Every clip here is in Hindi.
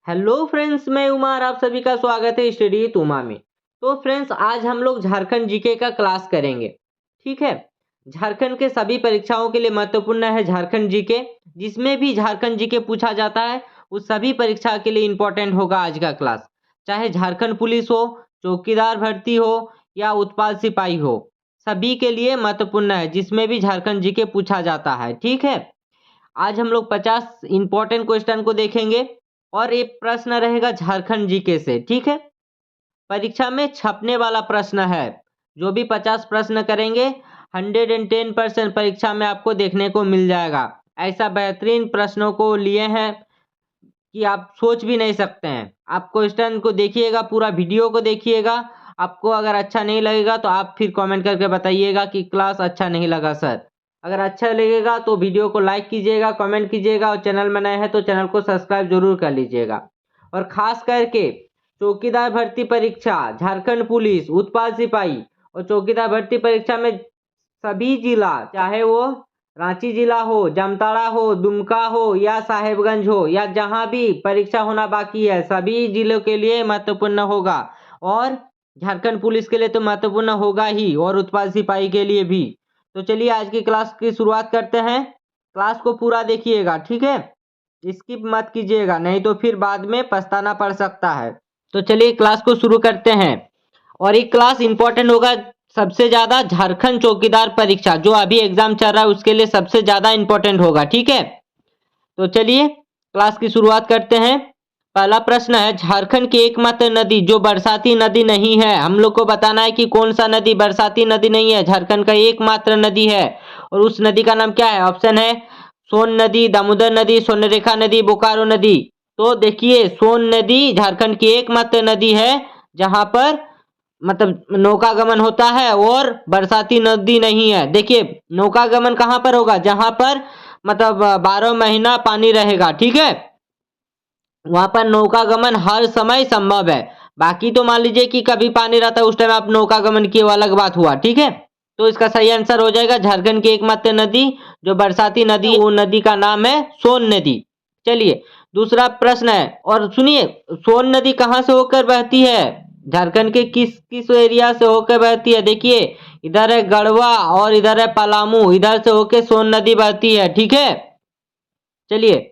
हेलो फ्रेंड्स, मैं उमार आप सभी का स्वागत है स्टडी विद उमा में। तो फ्रेंड्स, आज हम लोग झारखंड जीके का क्लास करेंगे। ठीक है। झारखंड के सभी परीक्षाओं के लिए महत्वपूर्ण है झारखंड जीके। जिसमें भी झारखंड जीके पूछा जाता है उस सभी परीक्षा के लिए इंपॉर्टेंट होगा आज का क्लास। चाहे झारखंड पुलिस हो, चौकीदार भर्ती हो या उत्पाद सिपाही हो, सभी के लिए महत्वपूर्ण है जिसमें भी झारखंड जीके पूछा जाता है। ठीक है। आज हम लोग 50 इंपॉर्टेंट क्वेश्चन को देखेंगे और एक प्रश्न रहेगा झारखंड जीके से। ठीक है। परीक्षा में छपने वाला प्रश्न है। जो भी 50 प्रश्न करेंगे 110% परीक्षा में आपको देखने को मिल जाएगा। ऐसा बेहतरीन प्रश्नों को लिए हैं कि आप सोच भी नहीं सकते हैं। आप क्वेश्चन को देखिएगा, पूरा वीडियो को देखिएगा। आपको अगर अच्छा नहीं लगेगा तो आप फिर कमेंट करके बताइएगा कि क्लास अच्छा नहीं लगा सर। अगर अच्छा लगेगा तो वीडियो को लाइक कीजिएगा, कमेंट कीजिएगा और चैनल में नए हैं तो चैनल को सब्सक्राइब जरूर कर लीजिएगा। और खास करके चौकीदार भर्ती परीक्षा, झारखंड पुलिस, उत्पाद सिपाही और चौकीदार भर्ती परीक्षा में सभी जिला, चाहे वो रांची जिला हो, जामताड़ा हो, दुमका हो या साहेबगंज हो या जहां भी परीक्षा होना बाकी है, सभी जिलों के लिए महत्वपूर्ण होगा। और झारखंड पुलिस के लिए तो महत्वपूर्ण होगा ही और उत्पाद सिपाही के लिए भी। तो चलिए आज की क्लास की शुरुआत करते हैं। क्लास को पूरा देखिएगा, ठीक है। स्किप मत कीजिएगा, नहीं तो फिर बाद में पछताना पड़ सकता है। तो चलिए क्लास को शुरू करते हैं। और ये क्लास इंपॉर्टेंट होगा सबसे ज्यादा झारखंड चौकीदार परीक्षा, जो अभी एग्जाम चल रहा है उसके लिए सबसे ज्यादा इंपॉर्टेंट होगा। ठीक है। तो चलिए क्लास की शुरुआत करते हैं। पहला प्रश्न है, झारखंड की एकमात्र नदी जो बरसाती नदी नहीं है, हम लोग को बताना है कि कौन सा नदी बरसाती नदी नहीं है, झारखंड का एकमात्र नदी है। और उस नदी का नाम क्या है? ऑप्शन है सोन नदी, दामोदर नदी, स्वर्णरेखा नदी, बोकारो नदी। तो देखिए, सोन नदी झारखंड की एकमात्र नदी है जहां पर मतलब नौकागमन होता है और बरसाती नदी नहीं है। देखिए, नौकागमन कहां पर होगा? जहां पर मतलब 12 महीना पानी रहेगा। ठीक है। वहां पर नौकागमन हर समय संभव है। बाकी तो मान लीजिए कि कभी पानी रहता है उस टाइम आप नौकागमन किए, वो अलग बात हुआ। ठीक है। तो इसका सही आंसर हो जाएगा झारखंड की एकमात्र नदी जो बरसाती नदी, वो नदी का नाम है सोन नदी। चलिए दूसरा प्रश्न है, और सुनिए, सोन नदी कहां से होकर बहती है? झारखंड के किस किस एरिया से होकर बहती है? देखिए, इधर है गढ़वा और इधर है पलामू, इधर से होकर सोन नदी बहती है। ठीक है। चलिए,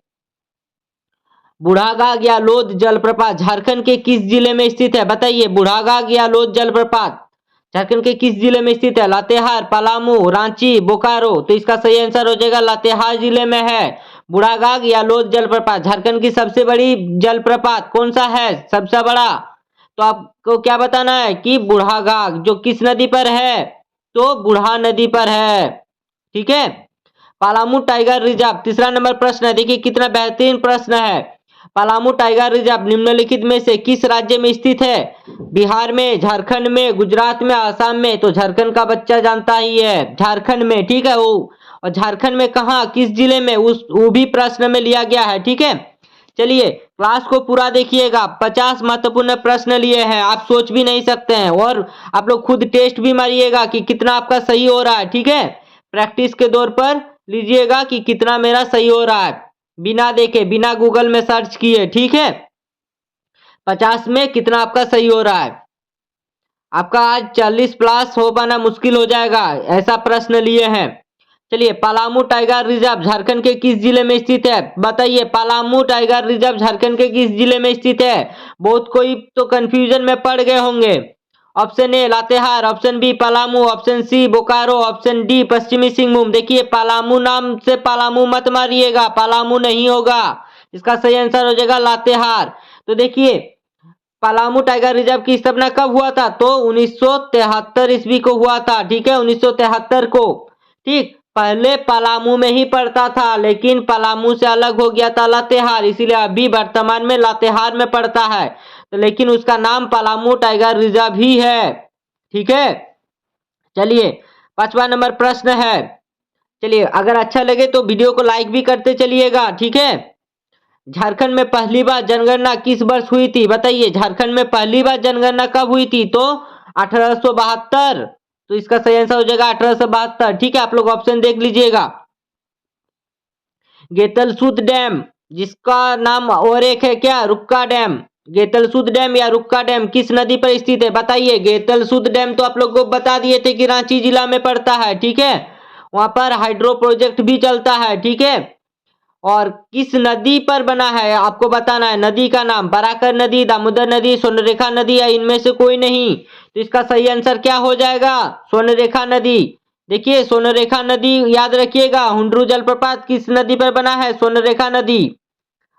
बुढ़ागाग या लोध जलप्रपात झारखंड के किस जिले में स्थित है? बताइए, बुढ़ागाग या लोध जलप्रपात झारखंड के किस जिले में स्थित है? लातेहार, पलामू, रांची, बोकारो। तो इसका सही आंसर हो जाएगा लातेहार जिले में है बुढ़ागाग या लोध जलप्रपात। झारखंड की सबसे बड़ी जलप्रपात कौन सा है, सबसे बड़ा? तो आपको क्या बताना है कि बुढ़ागाग, जो किस नदी पर है? तो बुढ़ा नदी पर है। ठीक है। पलामू टाइगर रिजर्व, तीसरा नंबर प्रश्न है। देखिए कितना बेहतरीन प्रश्न है। पलामू टाइगर रिजर्व निम्नलिखित में से किस राज्य में स्थित है? बिहार में, झारखंड में, गुजरात में, आसाम में। तो झारखंड का बच्चा जानता ही है, झारखंड में। ठीक है। वो और झारखंड में कहा, किस जिले में, उस वो भी प्रश्न में लिया गया है। ठीक है। चलिए क्लास को पूरा देखिएगा, 50 महत्वपूर्ण प्रश्न लिए हैं, आप सोच भी नहीं सकते हैं। और आप लोग खुद टेस्ट भी मारिएगा कि कितना आपका सही हो रहा है। ठीक है। प्रैक्टिस के दौर पर लीजिएगा कि कितना मेरा सही हो रहा है, बिना देखे, बिना गूगल में सर्च किए। ठीक है। 50 में कितना आपका सही हो रहा है? आपका आज 40 प्लस हो पाना मुश्किल हो जाएगा, ऐसा प्रश्न लिए हैं। चलिए, पलामू टाइगर रिजर्व झारखंड के किस जिले में स्थित है? बताइए, पलामू टाइगर रिजर्व झारखंड के किस जिले में स्थित है? बहुत कोई तो कंफ्यूजन में पड़ गए होंगे। Option A Latehar, option B Palamu, option C Bokaro, option D Paschimi Singhbhum. देखिए, पलामू नाम से पलामू मत मारिएगा, पलामू नहीं होगा। इसका सही आंसर हो जाएगा लातेहार। तो देखिए, पलामू टाइगर रिजर्व की स्थापना कब हुआ था? तो 1973 ईस्वी को हुआ था। ठीक है, 1973 को। ठीक, पहले पलामू में ही पड़ता था, लेकिन पलामू से अलग हो गया था लातेहार, इसीलिए अभी वर्तमान में लातेहार में पड़ता है। तो लेकिन उसका नाम पलामू टाइगर रिजर्व ही है। ठीक है। चलिए 5वां नंबर प्रश्न है। चलिए, अगर अच्छा लगे तो वीडियो को लाइक भी करते चलिएगा। ठीक है। झारखंड में पहली बार जनगणना किस वर्ष हुई थी? बताइए, झारखंड में पहली बार जनगणना कब हुई थी? तो 1872। तो इसका सही आंसर हो जाएगा 1872। ठीक है, आप लोग ऑप्शन देख लीजिएगा। गेतलसूद डैम, जिसका नाम और एक है क्या, रुक्का डैम। गेतलसूद डैम या रुक्का डैम किस नदी पर स्थित है बताइए। गेतलसूद डैम तो आप लोग को बता दिए थे कि रांची जिला में पड़ता है, ठीक है। वहां पर हाइड्रो प्रोजेक्ट भी चलता है, ठीक है। और किस नदी पर बना है आपको बताना है। नदी का नाम बराकर नदी, दामोदर नदी, स्वर्णरेखा नदी या इनमें से कोई नहीं। तो इसका सही आंसर क्या हो जाएगा, स्वर्णरेखा नदी। देखिए स्वर्णरेखा नदी याद रखिएगा। हुंडरू जलप्रपात किस नदी पर बना है, स्वर्णरेखा नदी।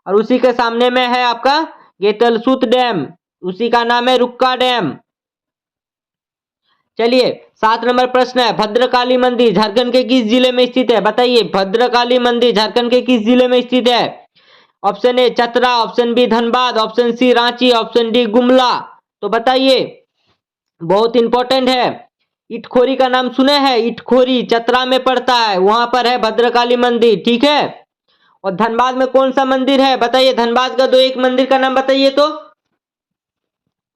और उसी के सामने में है आपका गेतलसूद डैम, उसी का नाम है रुक्का डैम। चलिए 7 नंबर प्रश्न है, भद्रकाली मंदिर झारखंड के किस जिले में स्थित है बताइए। भद्रकाली मंदिर झारखंड के किस जिले में स्थित है। Option A Chatra, option B Dhanbad, option C Ranchi, option D Gumla. तो बताइए, बहुत इंपॉर्टेंट है। इटखोरी का नाम सुने हैं, इटखोरी चतरा में पड़ता है, वहां पर है भद्रकाली मंदिर, ठीक है। और धनबाद में कौन सा मंदिर है बताइए। धनबाद का दो एक मंदिर का नाम बताइए। तो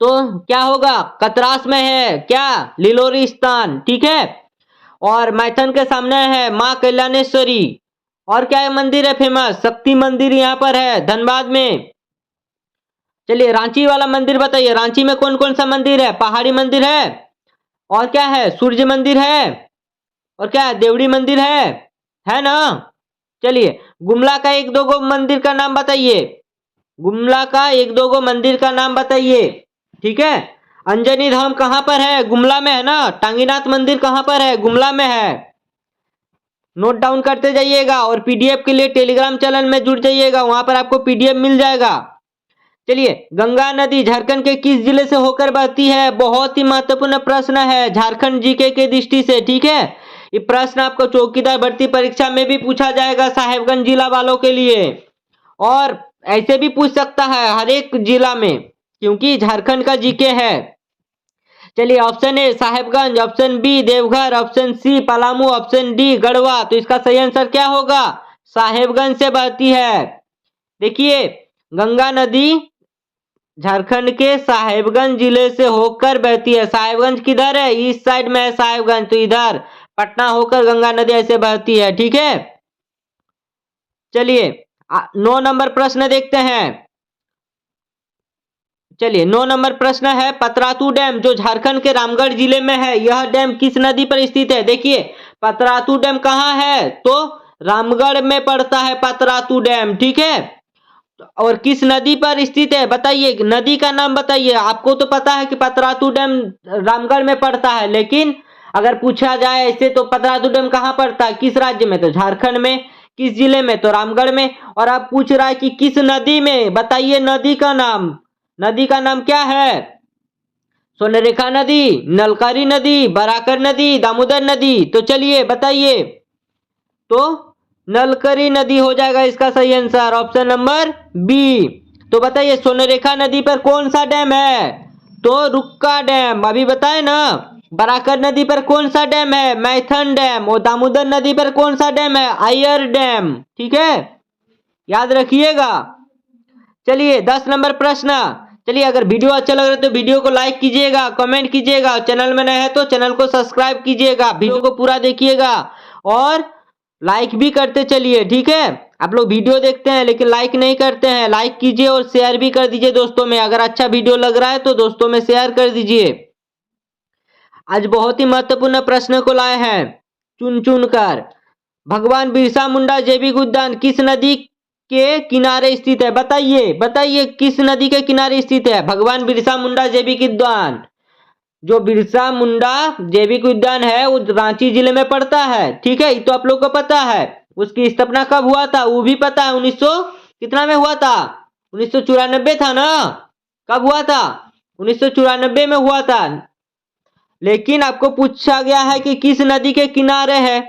क्या होगा, कतरास में है क्या, लिलोरी स्थान, ठीक है। और मैथन के सामने है मां कल्याणेश्वरी। और क्या है मंदिर है फेमस, शक्ति मंदिर यहाँ पर है धनबाद में। चलिए रांची वाला मंदिर बताइए, रांची में कौन कौन सा मंदिर है। पहाड़ी मंदिर है, और क्या है, सूर्य मंदिर है, और क्या है, देवड़ी मंदिर है ना। चलिए गुमला का एक दो गो मंदिर का नाम बताइए। गुमला का एक दो गो मंदिर का नाम बताइए, ठीक है। अंजनी धाम कहां पर है, गुमला में है ना। टांगीनाथ मंदिर कहां पर है, गुमला में है। नोट डाउन करते जाइएगा और पीडीएफ के लिए टेलीग्राम चैनल में जुड़ जाइएगा, वहां पर आपको पीडीएफ मिल जाएगा। चलिए गंगा नदी झारखंड के किस जिले से होकर बहती है। बहुत ही महत्वपूर्ण प्रश्न है झारखंड जीके के दृष्टि से, ठीक है। ये प्रश्न आपको चौकीदार भर्ती परीक्षा में भी पूछा जाएगा साहेबगंज जिला वालों के लिए, और ऐसे भी पूछ सकता है हर एक जिला में, क्योंकि झारखंड का जीके है। चलिए option A Sahebganj, option B Deoghar, option C Palamu, option D Garhwa. तो इसका सही आंसर क्या होगा, साहेबगंज से बहती है। देखिए गंगा नदी झारखंड के साहेबगंज जिले से होकर बहती है। साहेबगंज किधर है, ईस्ट साइड में है साहेबगंज, तो इधर पटना होकर गंगा नदी ऐसे बहती है, ठीक है। चलिए 9 नंबर प्रश्न देखते हैं। चलिए 9 नंबर प्रश्न है, पतरातू डैम जो झारखंड के रामगढ़ जिले में है, यह डैम किस नदी पर स्थित है। देखिए पतरातू डैम कहाँ है, तो रामगढ़ में पड़ता है पतरातू डैम, ठीक है। और किस नदी पर स्थित है बताइए, नदी का नाम बताइए। आपको तो पता है कि पतरातू डैम रामगढ़ में पड़ता है, लेकिन अगर पूछा जाए ऐसे तो पतरातू डैम कहाँ पड़ता है, किस राज्य में, तो झारखंड में। किस जिले में, तो रामगढ़ में। और आप पूछ रहा है कि किस नदी में, बताइए नदी का नाम। नदी का नाम क्या है, स्वर्णरेखा नदी, नलकारी नदी, बराकर नदी, दामोदर नदी। तो चलिए बताइए, तो नलकरी नदी हो जाएगा इसका सही आंसर, ऑप्शन नंबर बी। तो बताइए स्वर्णरेखा नदी पर कौन सा डैम है, तो रुक्का डैम, अभी बताए ना। बराकर नदी पर कौन सा डैम है, मैथन डैम। और दामोदर नदी पर कौन सा डैम है, आयर डैम, ठीक है, याद रखिएगा। चलिए 10 नंबर प्रश्न। चलिए अगर वीडियो अच्छा लग रहा है तो वीडियो को लाइक कीजिएगा, कमेंट कीजिएगा, चैनल में नए हैं तो चैनल को सब्सक्राइब कीजिएगा, वीडियो को पूरा देखिएगा और लाइक भी करते चलिए, ठीक है। आप लोग वीडियो देखते हैं लेकिन लाइक नहीं करते हैं, लाइक कीजिए और शेयर भी कर दीजिए दोस्तों में। अगर अच्छा वीडियो लग रहा है तो दोस्तों में शेयर कर दीजिए। आज बहुत ही महत्वपूर्ण प्रश्न को लाए हैं चुन चुन कर। भगवान बिरसा मुंडा जैविक उद्यान किस नदी के किनारे स्थित है बताइए। बताइए किस नदी के किनारे स्थित है भगवान बिरसा मुंडा जैविक उद्यान। जो बिरसा मुंडा जैविक उद्यान है वो रांची जिले में पड़ता है, ठीक है। ये तो आप लोग को पता है। उसकी स्थापना कब हुआ था वो भी पता है, 1900 कितना में हुआ था, 1994 था ना। कब हुआ था, 1994 में हुआ था। लेकिन आपको पूछा गया है कि किस नदी के किनारे है।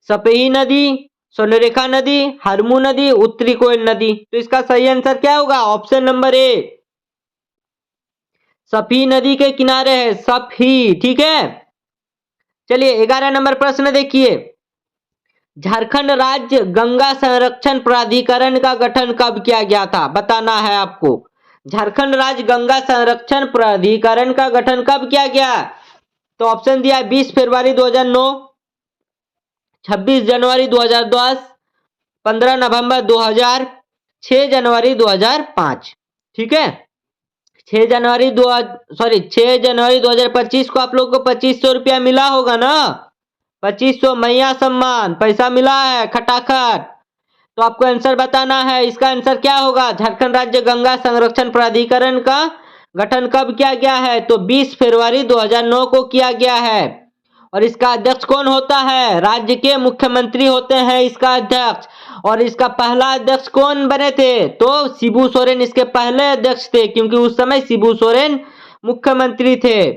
सपेही नदी, स्वर्णरेखा नदी, हरमू नदी, उत्तरी कोयल नदी। तो इसका सही आंसर क्या होगा, ऑप्शन नंबर ए, सफी नदी के किनारे है, सफी, ठीक है। चलिए 11 नंबर प्रश्न देखिए, झारखंड राज्य गंगा संरक्षण प्राधिकरण का गठन कब किया गया था बताना है आपको। झारखंड राज्य गंगा संरक्षण प्राधिकरण का गठन कब किया गया, तो ऑप्शन दिया 20 फरवरी 2009, 26 जनवरी 2010, 15 नवंबर 2000, 6 जनवरी 2005। ठीक है, 6 जनवरी 2025 को आप लोग को 2500 रुपया मिला होगा ना, 2500 मैया सम्मान पैसा मिला है खटाखट। तो आपको आंसर बताना है, इसका आंसर क्या होगा? झारखंड राज्य गंगा संरक्षण प्राधिकरण का गठन कब किया गया है? तो 20 फरवरी 2009 को किया गया है। और इसका अध्यक्ष कौन होता है? राज्य के मुख्यमंत्री होते हैं इसका अध्यक्ष। और इसका पहला अध्यक्ष कौन बने थे? तो शिबू सोरेन इसके पहले अध्यक्ष थे, क्योंकि उस समय शिबू सोरेन मुख्यमंत्री थे।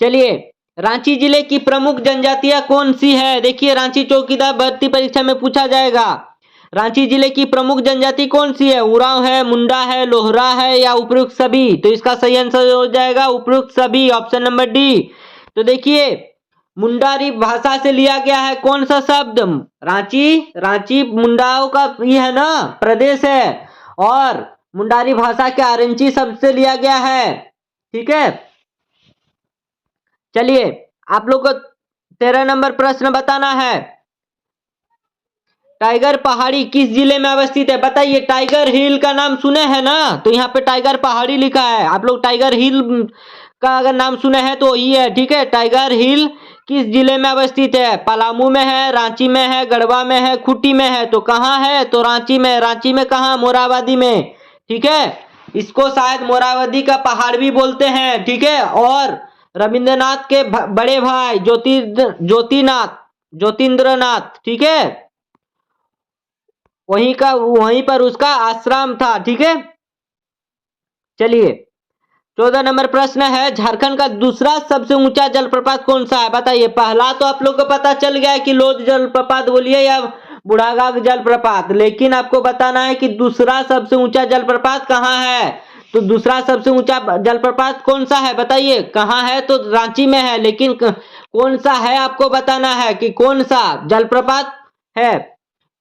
चलिए, रांची जिले की प्रमुख जनजातियां कौन सी है? देखिए, रांची चौकीदार भर्ती परीक्षा में पूछा जाएगा। रांची जिले की प्रमुख जनजाति कौन सी है? उरांव है, मुंडा है, लोहरा है या उपयुक्त सभी? तो इसका सही आंसर हो जाएगा उपयुक्त सभी, ऑप्शन नंबर डी। तो देखिए, मुंडारी भाषा से लिया गया है कौन सा शब्द? रांची मुंडाओं का ये है ना प्रदेश है, और मुंडारी भाषा के आरंची शब्द से लिया गया है। ठीक है, चलिए, आप लोग को 13 नंबर प्रश्न बताना है। टाइगर पहाड़ी किस जिले में अवस्थित है? बताइए, टाइगर हिल का नाम सुने हैं ना, तो यहाँ पे टाइगर पहाड़ी लिखा है। आप लोग टाइगर हिल का अगर नाम सुने हैं तो वही है। ठीक है, टाइगर हिल किस जिले में अवस्थित है? पलामू में है, रांची में है, गढ़वा में है, खूंटी में है। तो कहाँ है? तो रांची में। रांची में कहाँ? मोराबादी में। ठीक है, इसको शायद मोराबादी का पहाड़ भी बोलते हैं। ठीक है, और रविंद्रनाथ के बड़े भाई ज्योतिन्द्रनाथ, ठीक है, वहीं पर उसका आश्रम था। ठीक है, चलिए, 14 नंबर प्रश्न है, झारखंड का दूसरा सबसे ऊंचा जलप्रपात कौन सा है? बताइए। पहला तो आप लोग को पता चल गया है कि लोध जलप्रपात बोलिए या बुढ़ागाग जलप्रपात, लेकिन आपको बताना है कि दूसरा सबसे ऊंचा जलप्रपात कहाँ है। तो दूसरा सबसे ऊंचा जलप्रपात कौन सा है? बताइए, कहाँ है? तो रांची में है, लेकिन कौन सा है आपको बताना है कि कौन सा जलप्रपात है।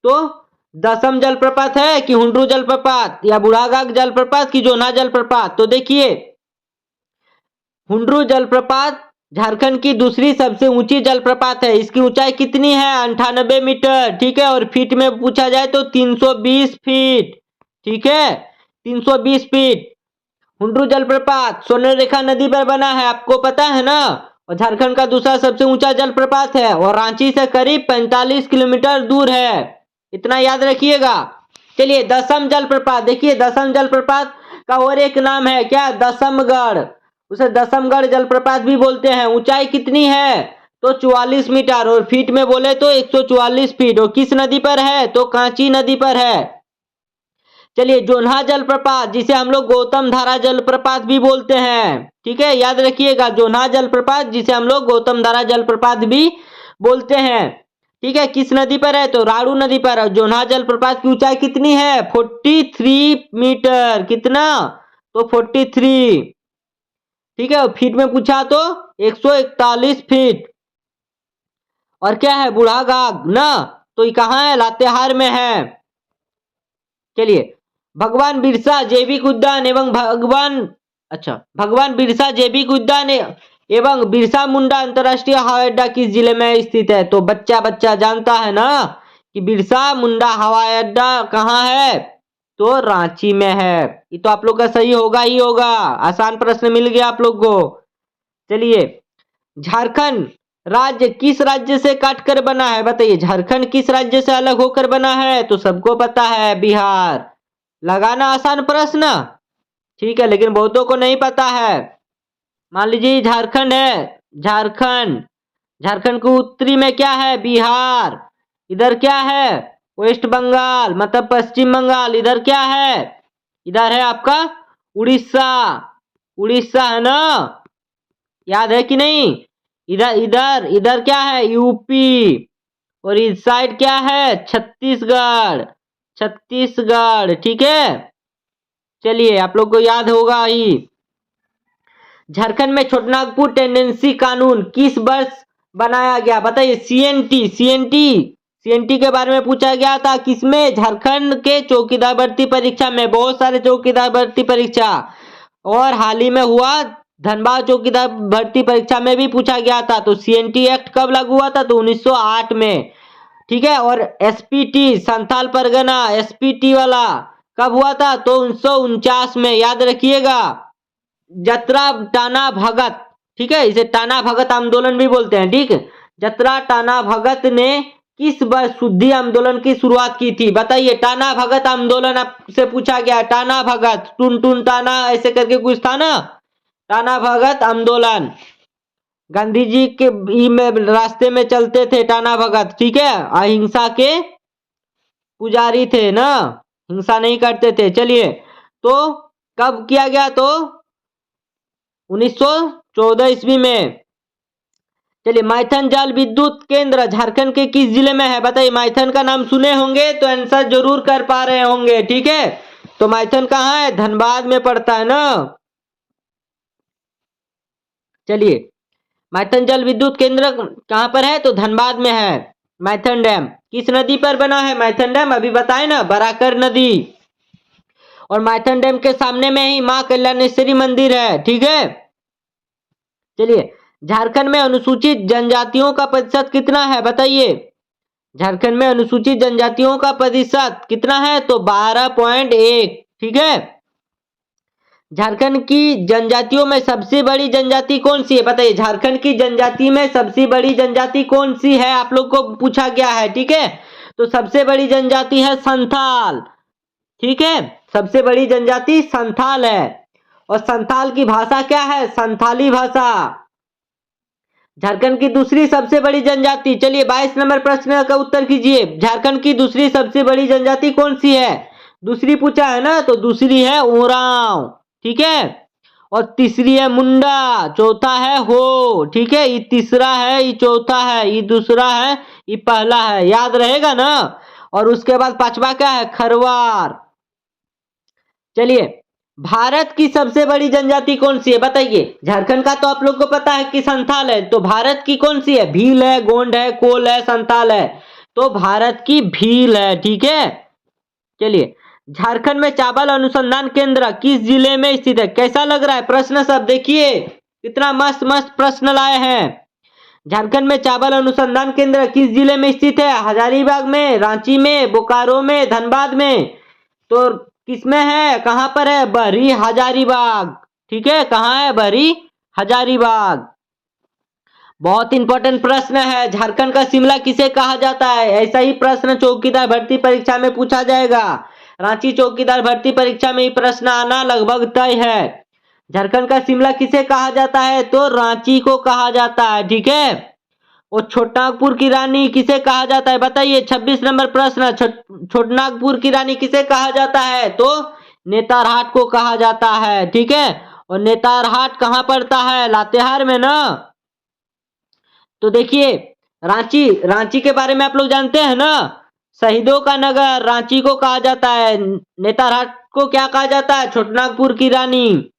तो दसम जलप्रपात है कि हुंड्रू जलप्रपात, या बुढ़ागाग जलप्रपात की जोन्हा जलप्रपात? तो देखिए, हुंड्रू जलप्रपात झारखंड की दूसरी सबसे ऊंची जलप्रपात है। इसकी ऊंचाई कितनी है? 98 मीटर। ठीक है, और फीट में पूछा जाए तो 320 फीट। ठीक है, 320 फीट। हुंड्रू जलप्रपात स्वर्णरेखा नदी पर बना है, आपको पता है ना, और झारखंड का दूसरा सबसे ऊंचा जलप्रपात है, और रांची से करीब 45 किलोमीटर दूर है। इतना याद रखिएगा। चलिए, दसम जलप्रपात। देखिए, दसम जलप्रपात का और एक नाम है क्या? दसमगढ़। उसे दसमगढ़ जलप्रपात भी बोलते हैं। ऊंचाई कितनी है? तो 44 मीटर, और फीट में बोले तो 144 फीट। और किस नदी पर है? तो कांची नदी पर है। चलिए, जोन्हा जलप्रपात, जिसे हम लोग गौतम धारा जलप्रपात भी बोलते हैं। ठीक है, याद रखिएगा, जोन्हा जलप्रपात जिसे हम लोग गौतम धारा जलप्रपात भी बोलते हैं। ठीक है, किस नदी पर है? तो राड़ू नदी पर। जोन्हा जलप्रपात की ऊंचाई कितनी है? 43 मीटर। कितना? तो 43। ठीक है, फीट में पूछा तो 141 फीट। और क्या है? बुढ़ागाग ना, तो ये कहाँ है? लातेहार में है। चलिए, भगवान बिरसा जैविक उद्यान एवं भगवान बिरसा जैविक उद्यान एवं बिरसा मुंडा अंतरराष्ट्रीय हवाई अड्डा किस जिले में स्थित है? तो बच्चा जानता है ना कि बिरसा मुंडा हवाई अड्डा कहाँ है? तो रांची में है। ये तो आप लोग का सही होगा ही होगा, आसान प्रश्न मिल गया आप लोग को। चलिए, झारखंड राज्य किस राज्य से काटकर बना है? बताइए, झारखंड किस राज्य से अलग होकर बना है? तो सबको पता है, बिहार। लगाना आसान प्रश्न, ठीक है, लेकिन बहुतों को नहीं पता है। मान लीजिए झारखंड है, झारखंड के उत्तरी में क्या है? बिहार। इधर क्या है? वेस्ट बंगाल, मतलब पश्चिम बंगाल। इधर क्या है? इधर है आपका उड़ीसा है ना, याद है कि नहीं? इधर क्या है? यूपी। और इस साइड क्या है? छत्तीसगढ़। ठीक है, चलिए, आप लोग को याद होगा ही। झारखंड में छोटानागपुर टेंडेंसी कानून किस वर्ष बनाया गया? बताइए। सीएनटी के बारे में पूछा गया था, किसमें? झारखंड के चौकीदार भर्ती परीक्षा में। बहुत सारे चौकीदार भर्ती परीक्षा, और हाल ही में हुआ धनबाद चौकीदार भर्ती परीक्षा में भी पूछा गया था। तो सीएनटी एक्ट कब लागू हुआ था? तो 1908 में। ठीक है। और एसपीटी संथाल परगना एसपीटी वाला कब हुआ था? तो 1949 में, याद रखिएगा। जतरा टाना भगत, ठीक है, इसे टाना भगत आंदोलन भी बोलते हैं, ठीक है। जतरा टाना भगत ने किस वर्ष शुद्धि आंदोलन की शुरुआत की थी? बताइए। टाना भगत आंदोलन आपसे पूछा गया, टाना भगत, टुन टुन टाना ऐसे करके कुछ था ना, टाना भगत आंदोलन। गांधी जी के रास्ते में चलते थे टाना भगत, ठीक है, अहिंसा के पुजारी थे ना, हिंसा नहीं करते थे। चलिए, तो कब किया गया? तो 1914 ईस्वी में। चलिए, माइथन जल विद्युत केंद्र झारखंड के किस जिले में है? बताइए। माइथन का नाम सुने होंगे तो आंसर जरूर कर पा रहे होंगे, ठीक है। तो माइथन कहाँ है? धनबाद में पड़ता है ना। चलिए, माइथन जल विद्युत केंद्र कहाँ पर है? तो धनबाद में है। माइथन डैम किस नदी पर बना है? माइथन डैम अभी बताए ना, बराकर नदी। और माइथन डैम के सामने में ही मां कल्याणेश्वरी मंदिर है, ठीक है। चलिए, झारखंड में अनुसूचित जनजातियों का प्रतिशत कितना है? बताइए। झारखंड में अनुसूचित जनजातियों का प्रतिशत कितना है? तो 12.1, ठीक है। झारखंड की जनजातियों में सबसे बड़ी जनजाति कौन सी है? बताइए। झारखंड की जनजाति में सबसे बड़ी जनजाति कौन सी है? आप लोग को पूछा गया है, ठीक है। तो सबसे बड़ी जनजाति है संथाल, ठीक है। सबसे बड़ी जनजाति संथाल है। और संथाल की भाषा क्या है? संथाली भाषा। झारखंड की दूसरी सबसे बड़ी जनजाति, चलिए 22 नंबर प्रश्न का उत्तर कीजिए। झारखंड की दूसरी सबसे बड़ी जनजाति कौन सी है? दूसरी पूछा है ना, तो दूसरी है ओरांव, ठीक है। और तीसरी है मुंडा, चौथा है हो, ठीक है। ये तीसरा है, ये चौथा है, ये दूसरा है, ये पहला है, याद रहेगा ना। और उसके बाद पांचवा क्या है? खरवार। चलिए, भारत की सबसे बड़ी जनजाति कौन सी है? बताइए। झारखंड का तो आप लोग को पता है कि संथाल है, तो भारत की कौन सी है? भील है, गोंड है, कोल है, संथाल है। तो भारत की भील है, ठीक है। चलिए, झारखंड में चावल अनुसंधान केंद्र किस जिले में स्थित है? कैसा लग रहा है प्रश्न? सब देखिए, कितना मस्त मस्त प्रश्न लाए हैं। झारखंड में चावल अनुसंधान केंद्र किस जिले में स्थित है? हजारीबाग में, रांची में, बोकारो में, धनबाद में। तो किसमें है? कहां पर है? बहरी हजारीबाग, ठीक है। कहां है? बहरी हजारीबाग। बहुत इंपॉर्टेंट प्रश्न है। झारखंड का शिमला किसे कहा जाता है? ऐसा ही प्रश्न चौकीदार भर्ती परीक्षा में पूछा जाएगा। रांची चौकीदार भर्ती परीक्षा में ये प्रश्न आना लगभग तय है। झारखंड का शिमला किसे कहा जाता है? तो रांची को कहा जाता है, ठीक है। और छोटनागपुर की रानी किसे कहा जाता है? बताइए। 26 नंबर प्रश्न, छोटनागपुर की रानी किसे कहा जाता है? तो नेतारहाट को कहा जाता है, ठीक है। और नेतारहाट कहां पड़ता है? लातेहार में ना। तो देखिए, रांची, रांची के बारे में आप लोग जानते हैं ना, शहीदों का नगर रांची को कहा जाता है। नेतारहाट को क्या कहा जाता है? छोटनागपुर की रानी।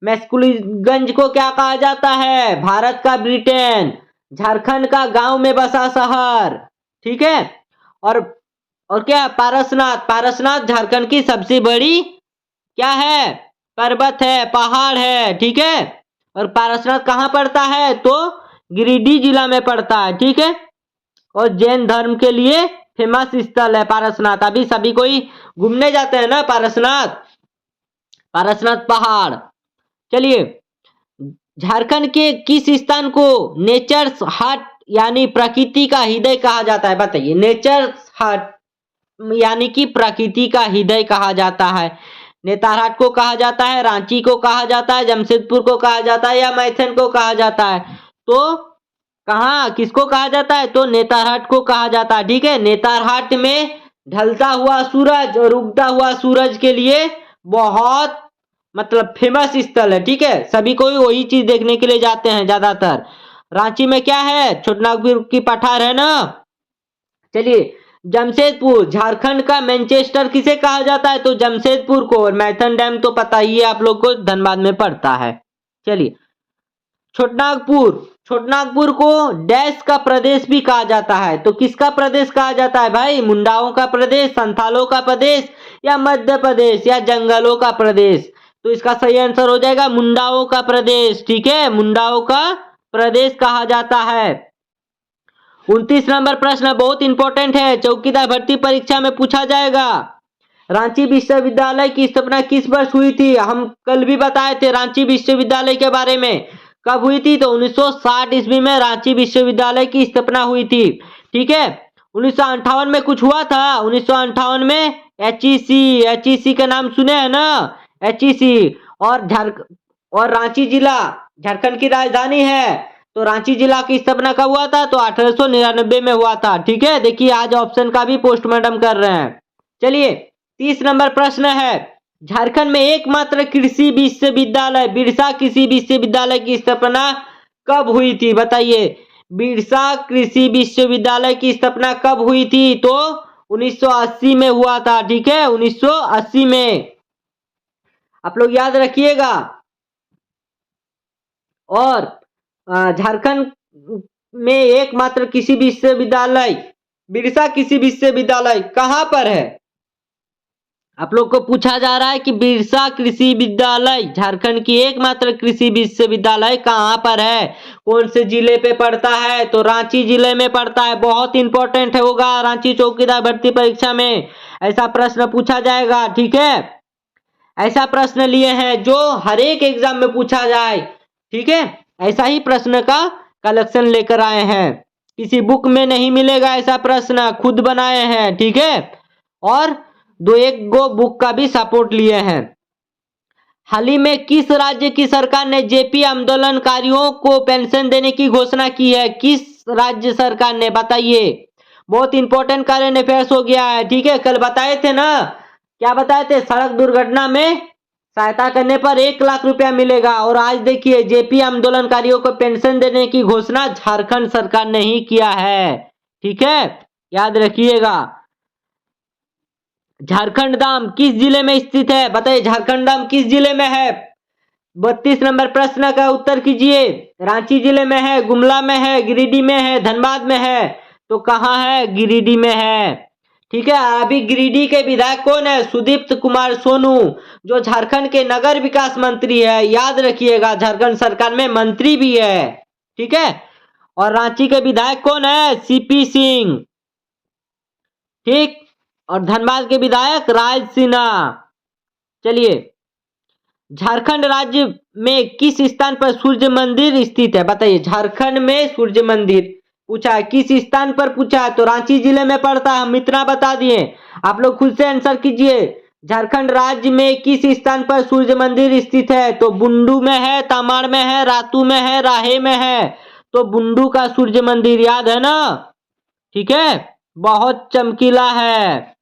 मैस्कुलीगंज को क्या कहा जाता है? भारत का ब्रिटेन। झारखंड का गांव में बसा शहर, ठीक है। और क्या? पारसनाथ, पारसनाथ झारखंड की सबसे बड़ी क्या है? पर्वत है, पहाड़ है, ठीक है। और पारसनाथ कहां पड़ता है? तो गिरिडीह जिला में पड़ता है, ठीक है। और जैन धर्म के लिए फेमस स्थल है पारसनाथ। अभी सभी कोई घूमने जाते हैं ना पारसनाथ, पारसनाथ पहाड़। चलिए, झारखंड के किस स्थान को नेचर्स हार्ट यानी प्रकृति का हृदय कहा जाता है? बताइए। नेचर्स हार्ट यानी कि प्रकृति का हृदय कहा जाता है। नेतारहाट को कहा जाता है, रांची को कहा जाता है, जमशेदपुर को कहा जाता है, या मैथन को कहा जाता है? तो कहाँ, किसको कहा जाता है? तो नेतारहाट को कहा जाता है, ठीक है। नेतारहाट में ढलता हुआ सूरज और उगता हुआ सूरज के लिए बहुत मतलब फेमस स्थल है, ठीक है। सभी कोई वही चीज देखने के लिए जाते हैं ज्यादातर। रांची में क्या है? छोटनागपुर की पठार है ना। चलिए, जमशेदपुर, झारखंड का मैनचेस्टर किसे कहा जाता है? तो जमशेदपुर को। और मैथन डैम तो पता ही है आप लोग को, धनबाद में पड़ता है। चलिए, छोटनागपुर, छोटनागपुर को डैश का प्रदेश भी कहा जाता है। तो किसका प्रदेश कहा जाता है भाई? मुंडाओं का प्रदेश, संथालों का प्रदेश, या मध्य प्रदेश, या जंगलों का प्रदेश? तो इसका सही आंसर हो जाएगा मुंडाओं का प्रदेश, ठीक है। मुंडाओं का प्रदेश कहा जाता है। 29 नंबर प्रश्न बहुत इंपॉर्टेंट है, चौकीदार भर्ती परीक्षा में पूछा जाएगा। रांची विश्वविद्यालय की स्थापना किस वर्ष हुई थी? हम कल भी बताए थे रांची विश्वविद्यालय के बारे में। कब हुई थी? तो 1960 ईस्वी में रांची विश्वविद्यालय की स्थापना हुई थी। ठीक है। 1958 में कुछ हुआ था। 1958 में HEC का नाम सुने हैं ना? HEC और रांची जिला झारखंड की राजधानी है। तो रांची जिला की स्थापना कब हुआ था? तो 1899 में हुआ था। ठीक है। देखिए आज ऑप्शन का भी पोस्टमार्टम कर रहे हैं। चलिए 30 नंबर प्रश्न है, झारखंड में एकमात्र कृषि विश्वविद्यालय बिरसा कृषि विश्वविद्यालय की स्थापना कब हुई थी? बताइए, बिरसा कृषि विश्वविद्यालय की स्थापना कब हुई थी? तो 1980 में हुआ था। ठीक है, 1980 में, आप लोग याद रखिएगा। और झारखंड में एकमात्र कृषि विश्वविद्यालय बिरसा कृषि विश्वविद्यालय कहां पर है? आप लोग को पूछा जा रहा है कि बिरसा कृषि विद्यालय झारखंड की एकमात्र कृषि विश्वविद्यालय कहां पर है, कौन से जिले पे पड़ता है? तो रांची जिले में पड़ता है। बहुत इंपॉर्टेंट होगा रांची चौकीदार भर्ती परीक्षा में, ऐसा प्रश्न पूछा जाएगा। ठीक है, ऐसा प्रश्न लिए हैं जो हर एक एग्जाम में पूछा जाए। ठीक है, ऐसा ही प्रश्न का कलेक्शन लेकर आए हैं, किसी बुक में नहीं मिलेगा ऐसा प्रश्न, खुद बनाए हैं। ठीक है, और एक गो बुक का भी सपोर्ट लिए हैं। हाल ही में किस राज्य की सरकार ने जेपी आंदोलनकारियों को पेंशन देने की घोषणा की है? किस राज्य सरकार ने? बताइए, बहुत इंपॉर्टेंट करंट अफेयर्स हो गया है। ठीक है, कल बताए थे ना, क्या बताए थे? सड़क दुर्घटना में सहायता करने पर 1 लाख रुपया मिलेगा। और आज देखिए जेपी आंदोलनकारियों को पेंशन देने की घोषणा झारखंड सरकार ने ही किया है। ठीक है, याद रखिएगा। झारखंड धाम किस जिले में स्थित है? बताइए, झारखंड धाम किस जिले में है? 32 नंबर प्रश्न का उत्तर कीजिए। रांची जिले में है, गुमला में है, गिरिडीह में है, धनबाद में है? तो कहां है? गिरिडीह में है। ठीक है, अभी गिरिडीह के विधायक कौन है? सुदीप्त कुमार सोनू, जो झारखंड के नगर विकास मंत्री है। याद रखिएगा, झारखंड सरकार में मंत्री भी है। ठीक है, और रांची के विधायक कौन है? सीपी सिंह। ठीक, और धनबाद के विधायक राज सिन्हा। चलिए, झारखंड राज्य में किस स्थान पर सूर्य मंदिर स्थित है? बताइए, झारखंड में सूर्य मंदिर पूछा है, किस स्थान पर पूछा है? तो रांची जिले में पड़ता है, हम इतना बता दिए। आप लोग खुद से आंसर कीजिए, झारखंड राज्य में किस स्थान पर सूर्य मंदिर स्थित है? तो बुंडू में है, तमाड़ में है, रातू में है, राहे में है? तो बुंडू का सूर्य मंदिर, याद है ना? ठीक है, बहुत चमकीला है।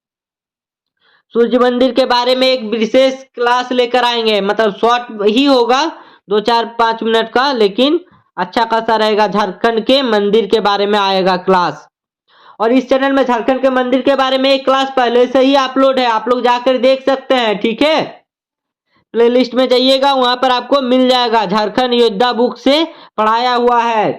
सूर्य मंदिर के बारे में एक विशेष क्लास लेकर आएंगे, मतलब शॉर्ट ही होगा, 2-4-5 मिनट का, लेकिन अच्छा खासा रहेगा। झारखंड के मंदिर के बारे में आएगा क्लास। और इस चैनल में झारखंड के मंदिर के बारे में एक क्लास पहले से ही अपलोड है, आप लोग जाकर देख सकते हैं। ठीक है, प्लेलिस्ट में जाइएगा, वहां पर आपको मिल जाएगा। झारखंड योद्धा बुक से पढ़ाया हुआ है।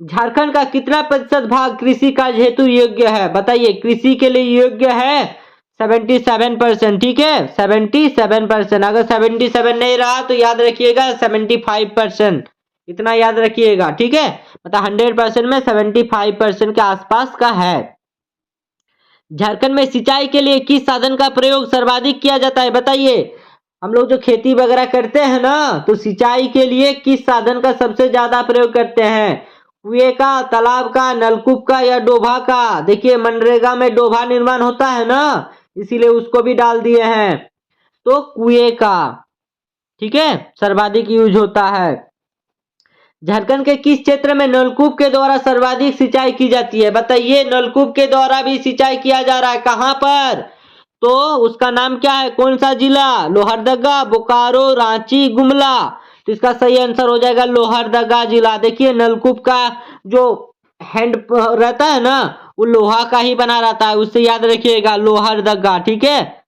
झारखंड का कितना प्रतिशत भाग कृषि कार्य हेतु योग्य है? बताइए, कृषि के लिए योग्य है 77%। ठीक है, 77%। अगर 77 नहीं रहा तो याद रखिएगा 75%, इतना याद रखिएगा। ठीक है, मतलब 100% में 75% के आसपास का है। झारखंड में सिंचाई के लिए किस साधन का प्रयोग सर्वाधिक किया जाता है? बताइए, हम लोग जो खेती वगैरह करते हैं ना, तो सिंचाई के लिए किस साधन का सबसे ज्यादा प्रयोग करते हैं? कुएं का, तालाब का, नलकूप का या डोभा का? देखिए, मनरेगा में डोभा निर्माण होता है ना, इसीलिए उसको भी डाल दिए हैं। तो कुएं का, ठीक है, सर्वाधिक यूज होता है। झारखंड के किस क्षेत्र में नलकूप के द्वारा सर्वाधिक सिंचाई की जाती है? बताइए, नलकूप के द्वारा भी सिंचाई किया जा रहा है, कहां पर? तो उसका नाम क्या है? कौन सा जिला? लोहरदगा, बोकारो, रांची, गुमला? तो इसका सही आंसर हो जाएगा लोहरदगा जिला। देखिए, नलकूप का जो हैंड रहता है ना, वो लोहा का ही बना रहता है, उससे याद रखिएगा लोहरदगा। ठीक है,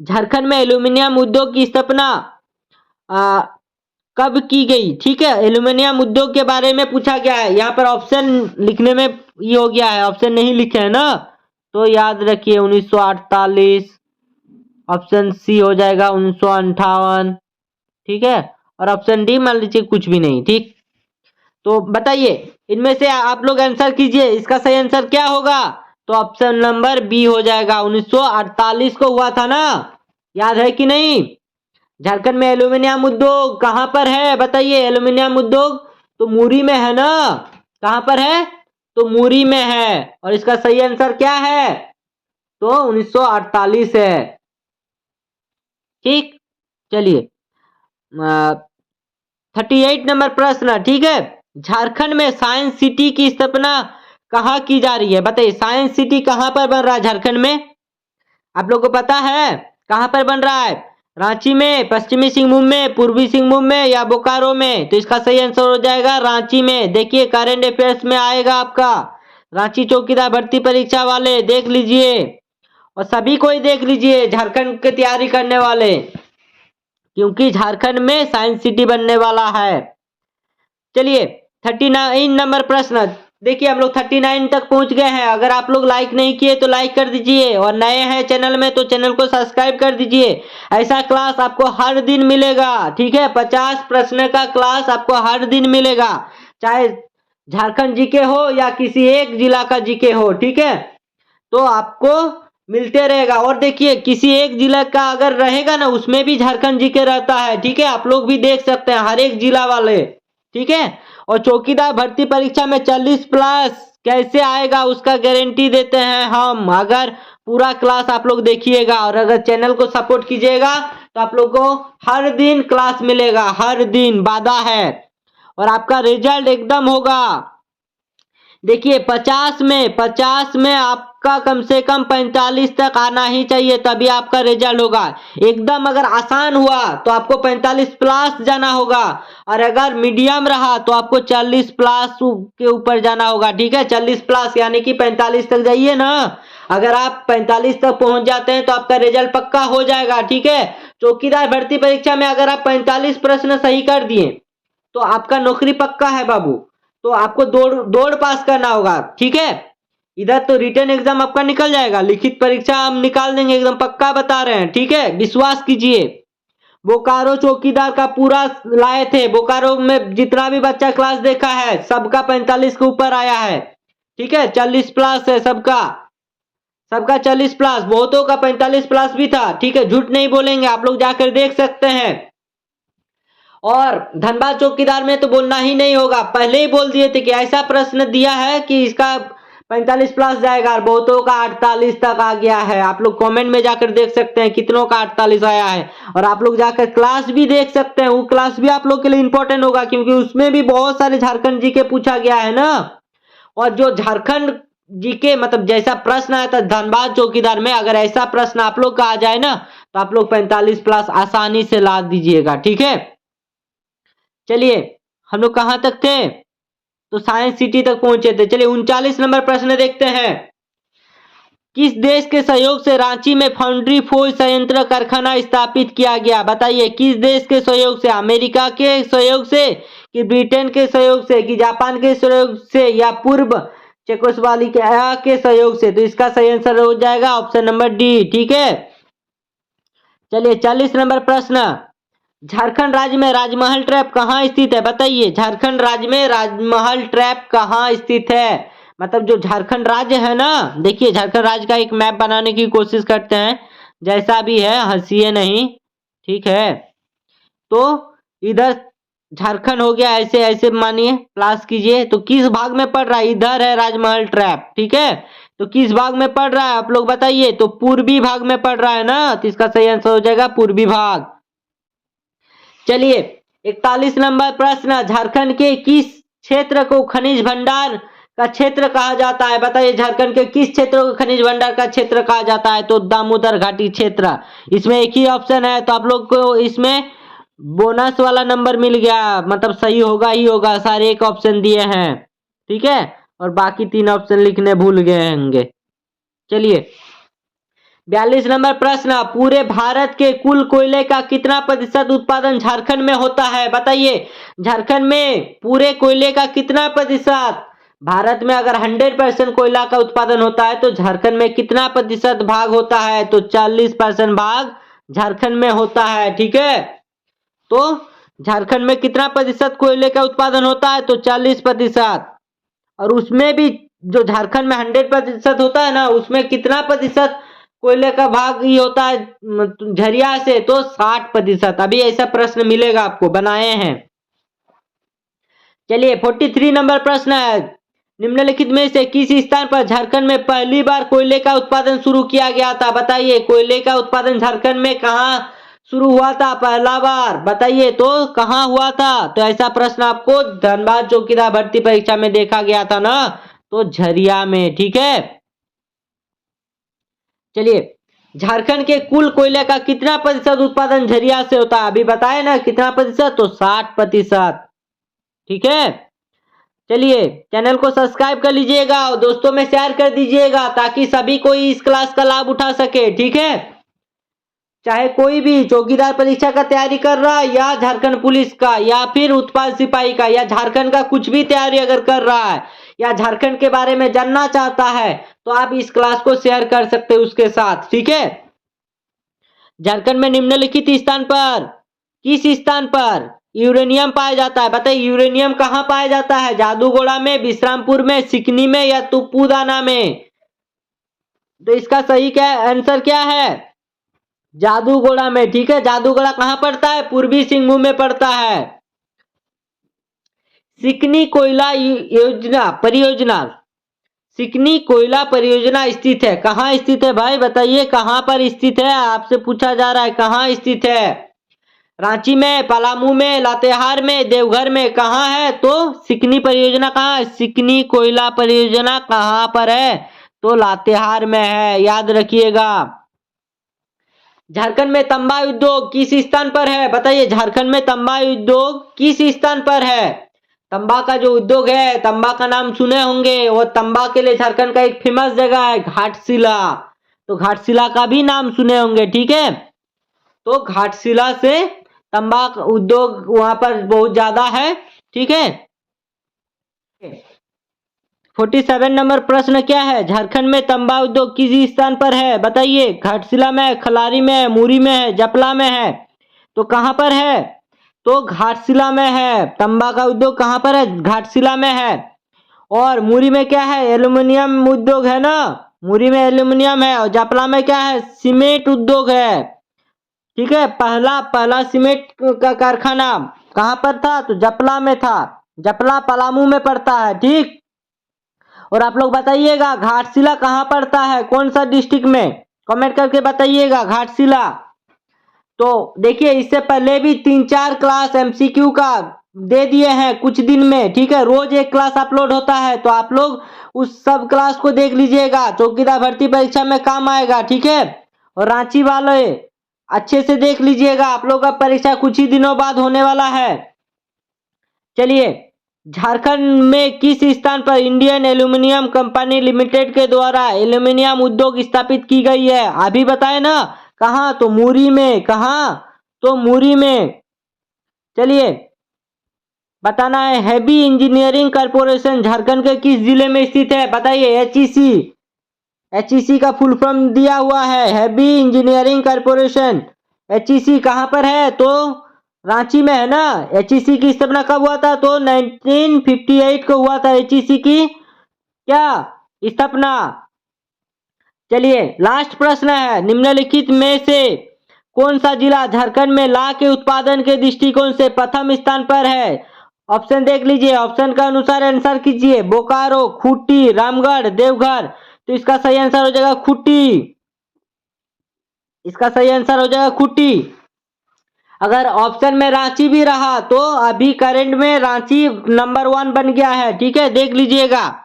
झारखंड में एल्यूमिनियम उद्योग की स्थापना कब की गई? ठीक है, एल्यूमिनियम उद्योग के बारे में पूछा गया है। यहाँ पर ऑप्शन लिखने में ये हो गया है, ऑप्शन नहीं लिखे है ना, तो याद रखिए 1948। ऑप्शन सी हो जाएगा 1958। ठीक है, और ऑप्शन डी मान लीजिए कुछ भी नहीं। ठीक, तो बताइए इनमें से आप लोग आंसर कीजिए, इसका सही आंसर क्या होगा? तो ऑप्शन नंबर बी हो जाएगा। 1948 को हुआ था ना, याद है कि नहीं? झारखंड में एल्यूमिनियम उद्योग कहां पर है? बताइए, एल्यूमिनियम उद्योग तो मुरी में है ना? कहां पर है? तो मुरी में है। और इसका सही आंसर क्या है? तो 1948 है। ठीक, चलिए 38 नंबर प्रश्न, ठीक है। झारखंड में साइंस सिटी की स्थापना कहाँ की जा रही है? बताइए, साइंस सिटी कहां पर बन रहा है झारखंड में? आप लोग को पता है कहां पर बन रहा है? रांची में, पश्चिमी सिंहभूम में, पूर्वी सिंहभूम में या बोकारो में? तो इसका सही आंसर हो जाएगा रांची में। देखिए करंट अफेयर्स में आएगा आपका, रांची चौकीदार भर्ती परीक्षा वाले देख लीजिए, और सभी को ही देख लीजिए झारखंड की तैयारी करने वाले, क्योंकि झारखंड में साइंस सिटी बनने वाला है। चलिए 39 नंबर प्रश्न, देखिए हम लोग 39 तक पहुंच गए हैं। अगर आप लोग लाइक नहीं किए तो लाइक कर दीजिए, और नए हैं चैनल में तो चैनल को सब्सक्राइब कर दीजिए। ऐसा क्लास आपको हर दिन मिलेगा, ठीक है। 50 प्रश्न का क्लास आपको हर दिन मिलेगा, चाहे झारखंड जीके हो या किसी एक जिला का जीके हो, ठीक है। तो आपको मिलते रहेगा। और देखिए किसी एक जिला का अगर रहेगा ना, उसमें भी झारखंड जीके रहता है, ठीक है। आप लोग भी देख सकते हैं हर एक जिला वाले, ठीक है। और चौकीदार भर्ती परीक्षा में 40 प्लस कैसे आएगा उसका गारंटी देते हैं हम, अगर पूरा क्लास आप लोग देखिएगा और अगर चैनल को सपोर्ट कीजिएगा तो आप लोग को हर दिन क्लास मिलेगा, हर दिन वादा है। और आपका रिजल्ट एकदम होगा, देखिए 50 में आपका कम से कम 45 तक आना ही चाहिए, तभी आपका रिजल्ट होगा। एकदम अगर आसान हुआ तो आपको 45 प्लस जाना होगा, और अगर मीडियम रहा तो आपको 40 प्लस के ऊपर जाना होगा, ठीक है। 40 प्लस यानी कि 45 तक जाइए ना। अगर आप 45 तक पहुंच जाते हैं तो आपका रिजल्ट पक्का हो जाएगा, ठीक है। चौकीदार भर्ती परीक्षा में अगर आप 45 प्रश्न सही कर दिए तो आपका नौकरी पक्का है बाबू। तो आपको दौड़ पास करना होगा, ठीक है। इधर तो रिटन एग्जाम आपका निकल जाएगा, लिखित परीक्षा हम निकाल देंगे, एकदम पक्का बता रहे हैं, ठीक है। विश्वास कीजिए। बोकारो चौकीदार का पूरा लाए थे, बोकारो में जितना भी बच्चा क्लास देखा है सबका 45 के ऊपर आया है, ठीक है। 40 प्लस है सबका, सबका 40 प्लस, बहुतों का 45 प्लस भी था, ठीक है। झूठ नहीं बोलेंगे, आप लोग जाकर देख सकते हैं। और धनबाद चौकीदार में तो बोलना ही नहीं होगा, पहले ही बोल दिए थे कि ऐसा प्रश्न दिया है कि इसका 45 प्लस जाएगा, और बहुतों का 48 तक आ गया है। आप लोग कमेंट में जाकर देख सकते हैं कितनों का 48 आया है, और आप लोग जाकर क्लास भी देख सकते हैं। वो क्लास भी आप लोग के लिए इंपॉर्टेंट होगा, क्योंकि उसमें भी बहुत सारे झारखंड जी के पूछा गया है ना। और जो झारखंड जी के मतलब जैसा प्रश्न आया था धनबाद चौकीदार में, अगर ऐसा प्रश्न आप लोग का आ जाए ना तो आप लोग 45 प्लस आसानी से ला दीजिएगा, ठीक है। चलिए हम लोग कहां तक थे? तो साइंस सिटी तक पहुंचे थे। चलिए 39 नंबर प्रश्न देखते हैं। किस देश के सहयोग से रांची में फाउंड्री फोर्ज संयंत्र कारखाना स्थापित किया गया? बताइए किस देश के सहयोग से? अमेरिका के सहयोग से, कि ब्रिटेन के सहयोग से, कि जापान के सहयोग से, या पूर्व चेकोस्लोवाकिया के सहयोग से? तो इसका सही आंसर हो जाएगा ऑप्शन नंबर डी, ठीक है। चलिए 40 नंबर प्रश्न, झारखंड राज्य में राजमहल ट्रैप कहाँ स्थित है? बताइए झारखंड राज्य में राजमहल ट्रैप कहाँ स्थित है? मतलब जो झारखंड राज्य है ना, देखिए झारखंड राज्य का एक मैप बनाने की कोशिश करते हैं, जैसा भी है हंसिए नहीं, ठीक है। तो इधर झारखंड हो गया, ऐसे ऐसे मानिए, प्लस कीजिए। तो किस भाग में पड़ रहा है? इधर है राजमहल ट्रैप, ठीक है। तो किस भाग में पड़ रहा है आप लोग बताइए? तो पूर्वी भाग में पड़ रहा है ना, तो इसका सही आंसर हो जाएगा पूर्वी भाग। चलिए 41 नंबर प्रश्न, झारखंड के किस क्षेत्र को खनिज भंडार का क्षेत्र कहा जाता है? बताइए झारखंड के किस क्षेत्र को खनिज भंडार का क्षेत्र कहा जाता है? तो दामोदर घाटी क्षेत्र। इसमें एक ही ऑप्शन है, तो आप लोग को इसमें बोनस वाला नंबर मिल गया, मतलब सही होगा ही होगा, सारे एक ऑप्शन दिए हैं, ठीक है। और बाकी 3 ऑप्शन लिखने भूल गए होंगे। चलिए 42 नंबर प्रश्न, पूरे भारत के कुल कोयले का कितना प्रतिशत उत्पादन झारखंड में होता है? बताइए झारखंड में पूरे कोयले का कितना प्रतिशत? भारत में अगर 100% कोयला का उत्पादन होता है तो झारखंड में कितना प्रतिशत भाग होता है? तो 40% भाग झारखंड में होता है, ठीक है। तो झारखंड में कितना प्रतिशत कोयले का उत्पादन होता है? तो 40%। और उसमें भी जो झारखंड में 100% होता है ना, उसमें कितना प्रतिशत कोयले का भाग ही होता है झरिया से? तो 60%। अभी ऐसा प्रश्न मिलेगा आपको, बनाए हैं। चलिए 43 नंबर प्रश्न है, निम्नलिखित में से किस स्थान पर झारखंड में पहली बार कोयले का उत्पादन शुरू किया गया था? बताइए, कोयले का उत्पादन झारखंड में कहाँ शुरू हुआ था पहला बार? बताइए तो कहाँ हुआ था? तो ऐसा प्रश्न आपको धनबाद चौकीदार भर्ती परीक्षा में देखा गया था ना, तो झरिया में। ठीक है, चलिए झारखंड के कुल कोयले का कितना प्रतिशत उत्पादन झरिया से होता है? अभी बताए ना कितना प्रतिशत? तो 60%। ठीक है, चलिए चैनल को सब्सक्राइब कर लीजिएगा और दोस्तों में शेयर कर दीजिएगा ताकि सभी कोई इस क्लास का लाभ उठा सके। ठीक है, चाहे कोई भी चौकीदार परीक्षा का तैयारी कर रहा है या झारखंड पुलिस का या फिर उत्पाद सिपाही का या झारखंड का कुछ भी तैयारी अगर कर रहा है या झारखंड के बारे में जानना चाहता है तो आप इस क्लास को शेयर कर सकते हैं उसके साथ। ठीक है, झारखंड में निम्नलिखित स्थान पर किस स्थान पर यूरेनियम पाया जाता है? बताइए, यूरेनियम कहाँ पाया जाता है? जादूगोड़ा में, विश्रामपुर में, सिकनी में या तुपुदाना में? तो इसका सही क्या आंसर क्या है? जादूगोड़ा में। ठीक है, जादूगोड़ा कहाँ पड़ता है? पूर्वी सिंहभूम में पड़ता है। सिकनी कोयला योजना परियोजना, सिकनी कोयला परियोजना स्थित है कहाँ स्थित है भाई? बताइए कहाँ पर स्थित है? आपसे पूछा जा रहा है कहाँ स्थित है। रांची में, पलामू में, लातेहार में, देवघर में, कहाँ है? तो सिकनी परियोजना कहाँ है? सिकनी कोयला परियोजना कहाँ पर है? तो लातेहार में है, याद रखिएगा। झारखंड में तंबा उद्योग किस स्थान पर है? बताइए, झारखंड में तंबा उद्योग किस स्थान पर है? तंबा का जो उद्योग है, तंबा का नाम सुने होंगे, वो तंबा के लिए झारखंड का एक फेमस जगह है घाटशिला, तो घाटशिला का भी नाम सुने होंगे। ठीक है, तो घाटशिला से तंबा उद्योग वहां पर बहुत ज्यादा है। ठीक है, 47 नंबर प्रश्न क्या है? झारखंड में तंबा उद्योग किस स्थान पर है? बताइए, घाटशिला में, खलारी में, मुरी में है, जपला में है? तो कहां पर है? तो घाटशिला में है। तंबा का उद्योग कहां पर है? घाटशिला में है। और मुरी में क्या है? एल्यूमिनियम उद्योग है ना, मुरी में एल्यूमिनियम है। और जपला में क्या है? सीमेंट उद्योग है। ठीक है, पहला सीमेंट का कारखाना कहां पर था? तो जपला में था। जपला पलामू में पड़ता है। ठीक, और आप लोग बताइएगा घाटशिला कहां पड़ता है, कौन सा डिस्ट्रिक्ट में? कमेंट करके बताइएगा घाटशिला। तो देखिए, इससे पहले भी 3-4 क्लास एमसीक्यू का दे दिए हैं कुछ दिन में। ठीक है, रोज एक क्लास अपलोड होता है, तो आप लोग उस सब क्लास को देख लीजिएगा, चौकीदार भर्ती परीक्षा में काम आएगा। ठीक है, और रांची वाले अच्छे से देख लीजिएगा, आप लोग का परीक्षा कुछ ही दिनों बाद होने वाला है। चलिए, झारखंड में किस स्थान पर इंडियन एल्यूमिनियम कंपनी लिमिटेड के द्वारा एल्यूमिनियम उद्योग स्थापित की गई है? अभी बताए ना कहाँ? तो मुरी में। कहाँ? तो मुरी में। चलिए बताना है, हैवी इंजीनियरिंग कॉर्पोरेशन झारखंड के किस जिले में स्थित है? बताइए, एचईसी। एचईसी का फुल फॉर्म दिया हुआ है, हैवी इंजीनियरिंग कॉर्पोरेशन। एचईसी कहाँ पर है? तो रांची में है ना। एचईसी की स्थापना कब हुआ था? तो 1958 को हुआ था एचईसी की क्या स्थापना। चलिए लास्ट प्रश्न है, निम्नलिखित में से कौन सा जिला झारखंड में ला के उत्पादन के दृष्टिकोण से प्रथम स्थान पर है? ऑप्शन देख लीजिए, ऑप्शन का अनुसार आंसर कीजिए। बोकारो, खूंटी, रामगढ़, देवघर। तो इसका सही आंसर हो जाएगा खूंटी। इसका सही आंसर हो जाएगा खूंटी। अगर ऑप्शन में रांची भी रहा तो अभी करंट में रांची नंबर 1 बन गया है। ठीक है, देख लीजिएगा।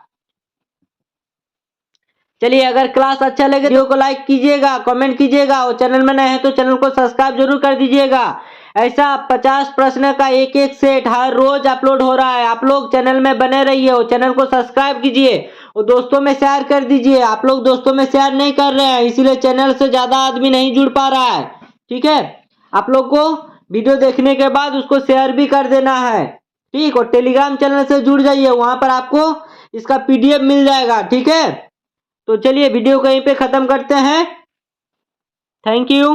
चलिए, अगर क्लास अच्छा लगे वीडियो को लाइक कीजिएगा, कमेंट कीजिएगा और चैनल में नए हैं तो चैनल को सब्सक्राइब जरूर कर दीजिएगा। ऐसा 50 प्रश्न का एक सेट हर रोज अपलोड हो रहा है। आप लोग चैनल में बने रहिए और चैनल को सब्सक्राइब कीजिए और दोस्तों में शेयर कर दीजिए। आप लोग दोस्तों में शेयर नहीं कर रहे हैं, इसीलिए चैनल से ज्यादा आदमी नहीं जुड़ पा रहा है। ठीक है, आप लोग को वीडियो देखने के बाद उसको शेयर भी कर देना है। ठीक, और टेलीग्राम चैनल से जुड़ जाइए, वहां पर आपको इसका पीडीएफ मिल जाएगा। ठीक है, तो चलिए वीडियो कहीं पे खत्म करते हैं। Thank you.